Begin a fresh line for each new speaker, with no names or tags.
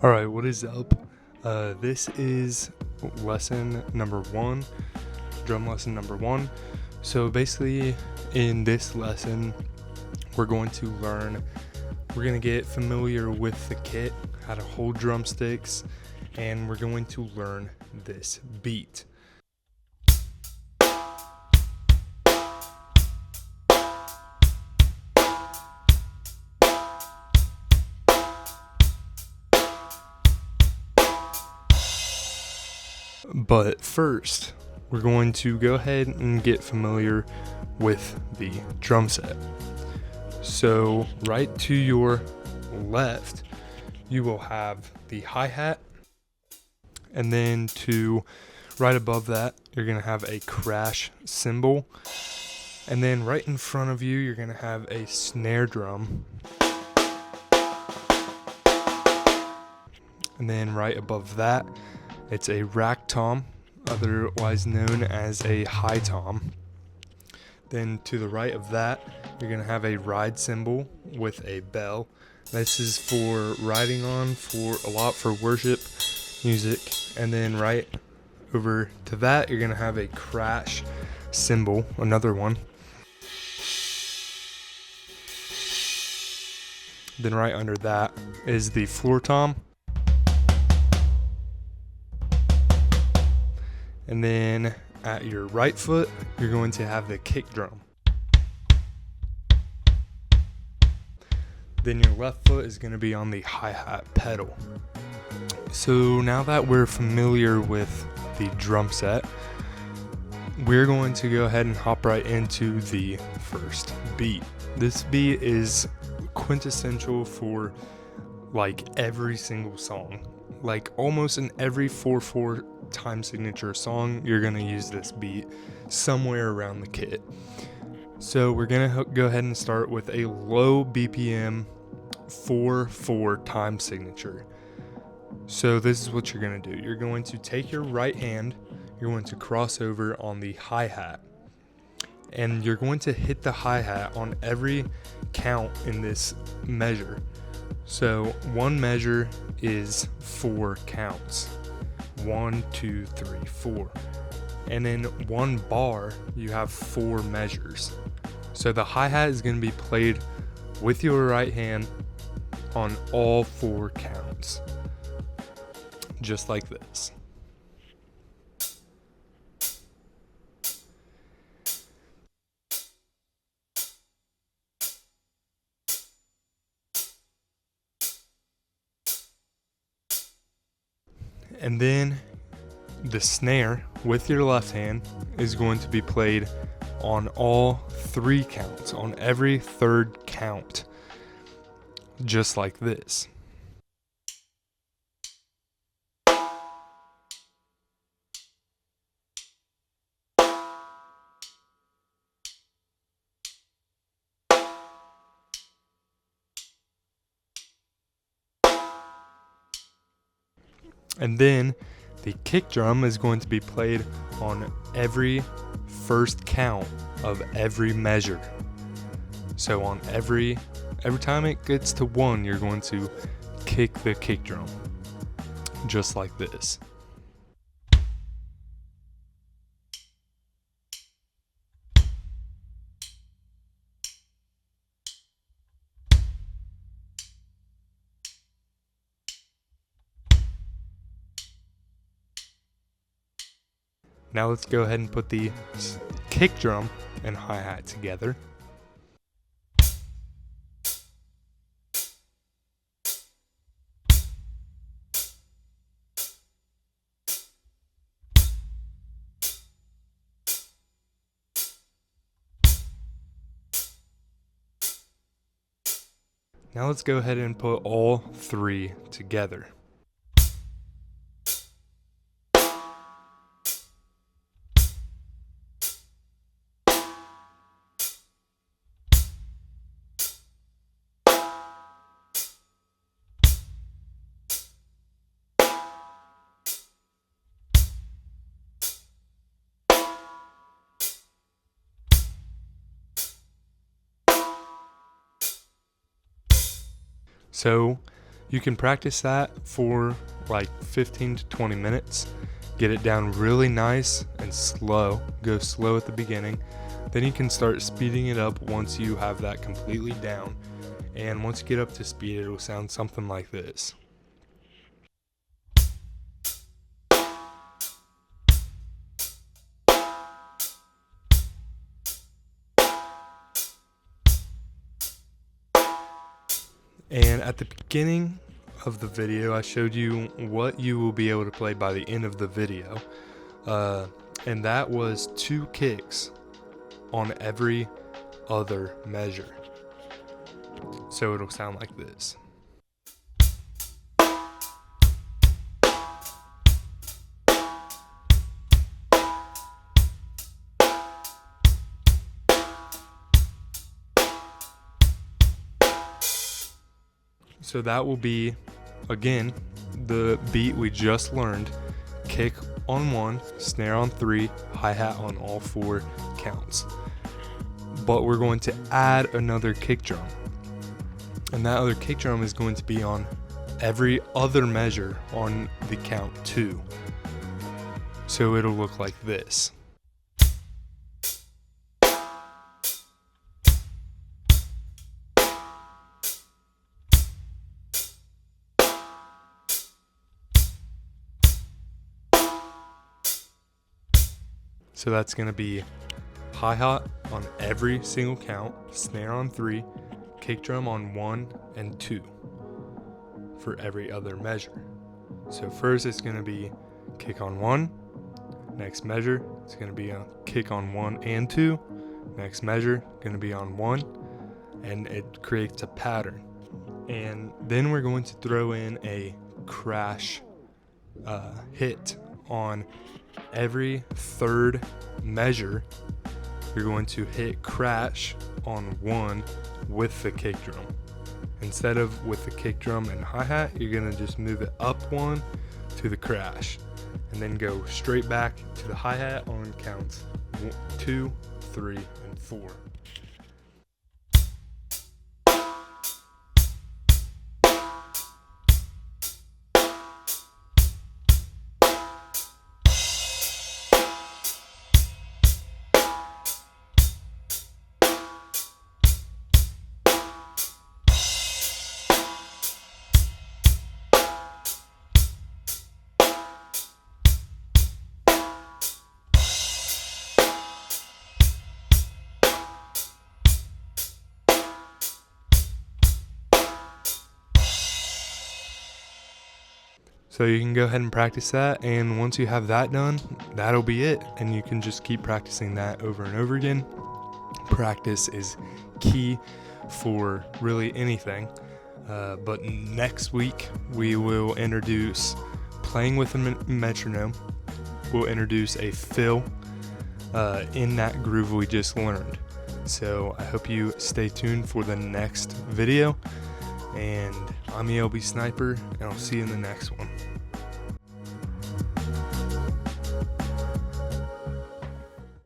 All right, what is up? This is lesson number 1, drum lesson number 1. So basically, in this lesson, we're going to get familiar with the kit, how to hold drumsticks, and we're going to learn this beat. But first, we're going to go ahead and get familiar with the drum set. So right to your left, you will have the hi-hat, and then to right above that, you're going to have a crash cymbal, and then right in front of you, you're going to have a snare drum, and then right above that, it's a rack tom, otherwise known as a high tom. Then to the right of that, you're going to have a ride cymbal with a bell. This is for riding on, for worship music. And then right over to that, you're going to have a crash cymbal, another one. Then right under that is the floor tom. And then at your right foot, you're going to have the kick drum. Then your left foot is going to be on the hi-hat pedal. So now that we're familiar with the drum set, we're going to go ahead and hop right into the first beat. This beat is quintessential for like every single song. Like almost in every 4/4 time signature song, you're going to use this beat somewhere around the kit. So we're going to go ahead and start with a low BPM 4/4 time signature. So this is what you're going to do. You're going to take your right hand, you're going to cross over on the hi-hat, and you're going to hit the hi-hat on every count in this measure. So one measure is 4 counts. 1, 2, 3, 4. And in one bar, you have 4 measures. So the hi-hat is going to be played with your right hand on all 4 counts. Just like this. And then the snare with your left hand is going to be played on all 3 counts, on every 3rd count, just like this. And then the kick drum is going to be played on every first count of every measure. So on every time it gets to 1, you're going to kick the kick drum, just like this. Now let's go ahead and put the kick drum and hi-hat together. Now let's go ahead and put all 3 together. So You can practice that for like 15 to 20 minutes. Get it down really nice and slow. Go slow at the beginning. Then you can start speeding it up once you have that completely down. And once you get up to speed, it will sound something like this. And at the beginning of the video, I showed you what you will be able to play by the end of the video. And that was 2 kicks on every other measure. So it'll sound like this. So that will be, again, the beat we just learned. Kick on 1, snare on 3, hi-hat on all 4 counts. But we're going to add another kick drum. And that other kick drum is going to be on every other measure on the count 2. So it'll look like this. So that's going to be hi-hat on every single count, snare on 3, kick drum on 1 and 2 for every other measure. So first it's going to be kick on 1, next measure it's going to be a kick on 1 and 2, next measure going to be on 1, and it creates a pattern. And then we're going to throw in a crash hit on every third measure. You're going to hit crash on 1 with the kick drum. Instead of with the kick drum and hi-hat, you're going to just move it up 1 to the crash, and then go straight back to the hi-hat on counts 1, 2, 3, and 4. So you can go ahead and practice that, and once you have that done, that'll be it. And you can just keep practicing that over and over again. Practice is key for really anything. But next week we will introduce playing with a metronome. We'll introduce a fill in that groove we just learned. So I hope you stay tuned for the next video. And I'm ELB Sniper, and I'll see you in the next one.